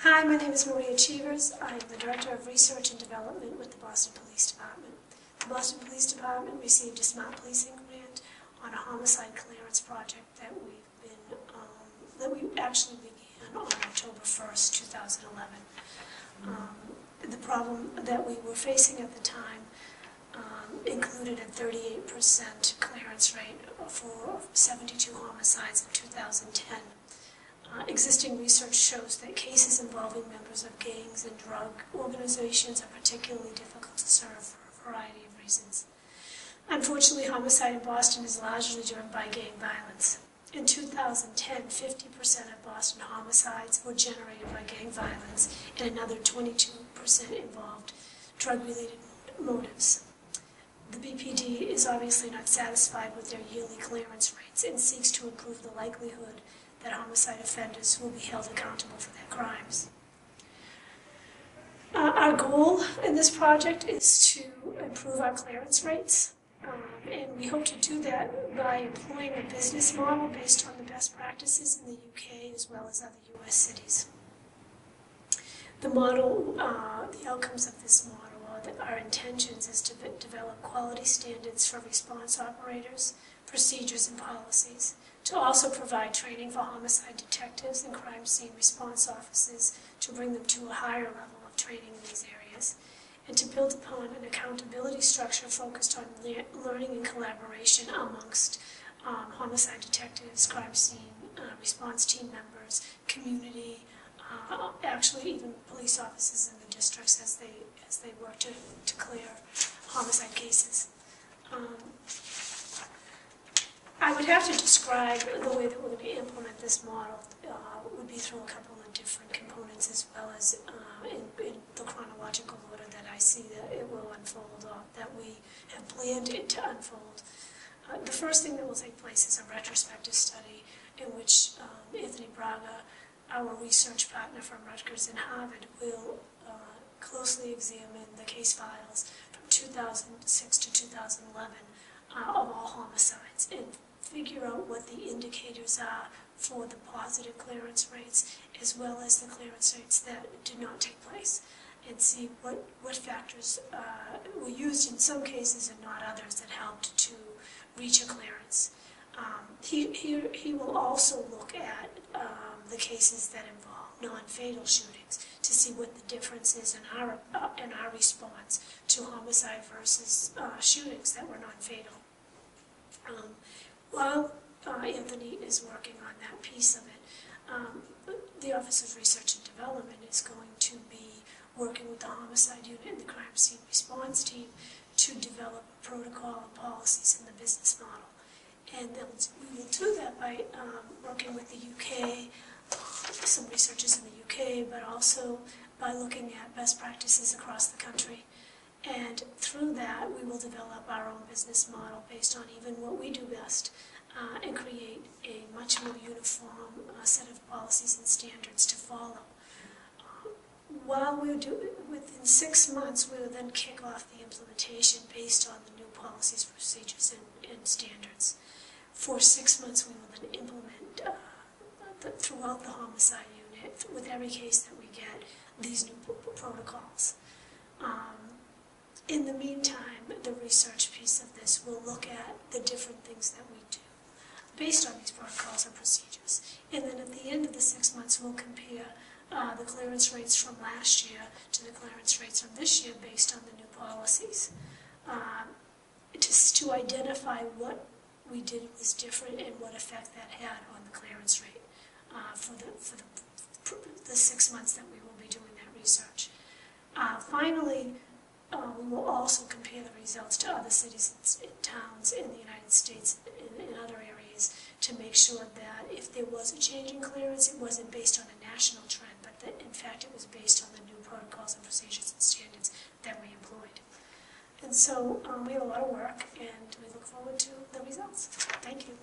Hi, my name is Maria Cheevers. I am the Director of Research and Development with the Boston Police Department. The Boston Police Department received a smart policing grant on a homicide clearance project that we actually began on October 1st, 2011. The problem that we were facing at the time included a 38% clearance rate for 72 homicides in 2010. Existing research shows that cases involving members of gangs and drug organizations are particularly difficult to serve for a variety of reasons. Unfortunately, homicide in Boston is largely driven by gang violence. In 2010, 50% of Boston homicides were generated by gang violence, and another 22% involved drug-related motives. The BPD is obviously not satisfied with their yearly clearance rates and seeks to improve the likelihood that homicide offenders will be held accountable for their crimes. Our goal in this project is to improve our clearance rates, and we hope to do that by employing a business model based on the best practices in the UK as well as other US cities. The model, the outcomes of this model, our intentions is to develop quality standards for response operators, procedures, and policies, to also provide training for homicide detectives and crime scene response officers to bring them to a higher level of training in these areas, and to build upon an accountability structure focused on learning and collaboration amongst homicide detectives, crime scene response team members, community, actually even police officers in the districts as they work to clear homicide cases. I would have to describe the way that we're going to implement this model would be through a couple of different components as well as in the chronological order that I see that it will unfold, that we have planned it to unfold. The first thing that will take place is a retrospective study in which Anthony Braga, our research partner from Rutgers and Harvard, will closely examine the case files from 2006 to 2011 of all homicides and figure out what the indicators are for the positive clearance rates as well as the clearance rates that did not take place, and see what factors were used in some cases and not others that helped to reach a clearance. He will also look at the cases that involve non-fatal shootings to see what the difference is in our response to homicide versus shootings that were non-fatal. While Anthony is working on that piece of it, the Office of Research and Development is going to be working with the homicide unit and the crime scene response team to develop a protocol and policies in the business model. And we will do that by working with the UK, some researchers in the UK, but also by looking at best practices across the country. And through that, we will develop our own business model based on even what we do best and create a much more uniform set of policies and standards to follow. While we do it, within 6 months, we will then kick off the implementation based on the new policies, procedures, and standards. For 6 months, we will then implement throughout the homicide unit, with every case that we get, these new protocols. In the meantime, the research piece of this will look at the different things that we do based on these protocols and procedures. And then at the end of the 6 months, we'll compare the clearance rates from last year to the clearance rates from this year based on the new policies, to identify what we did was different and what effect that had on the clearance rate for the 6 months that we will be doing that research. Finally, we will also compare the results to other cities and towns in the United States and in other areas to make sure that if there was a change in clearance, it wasn't based on a national trend, but that in fact it was based on the new protocols and procedures and standards that we employed. And so we have a lot of work, and we look forward to the results. Thank you.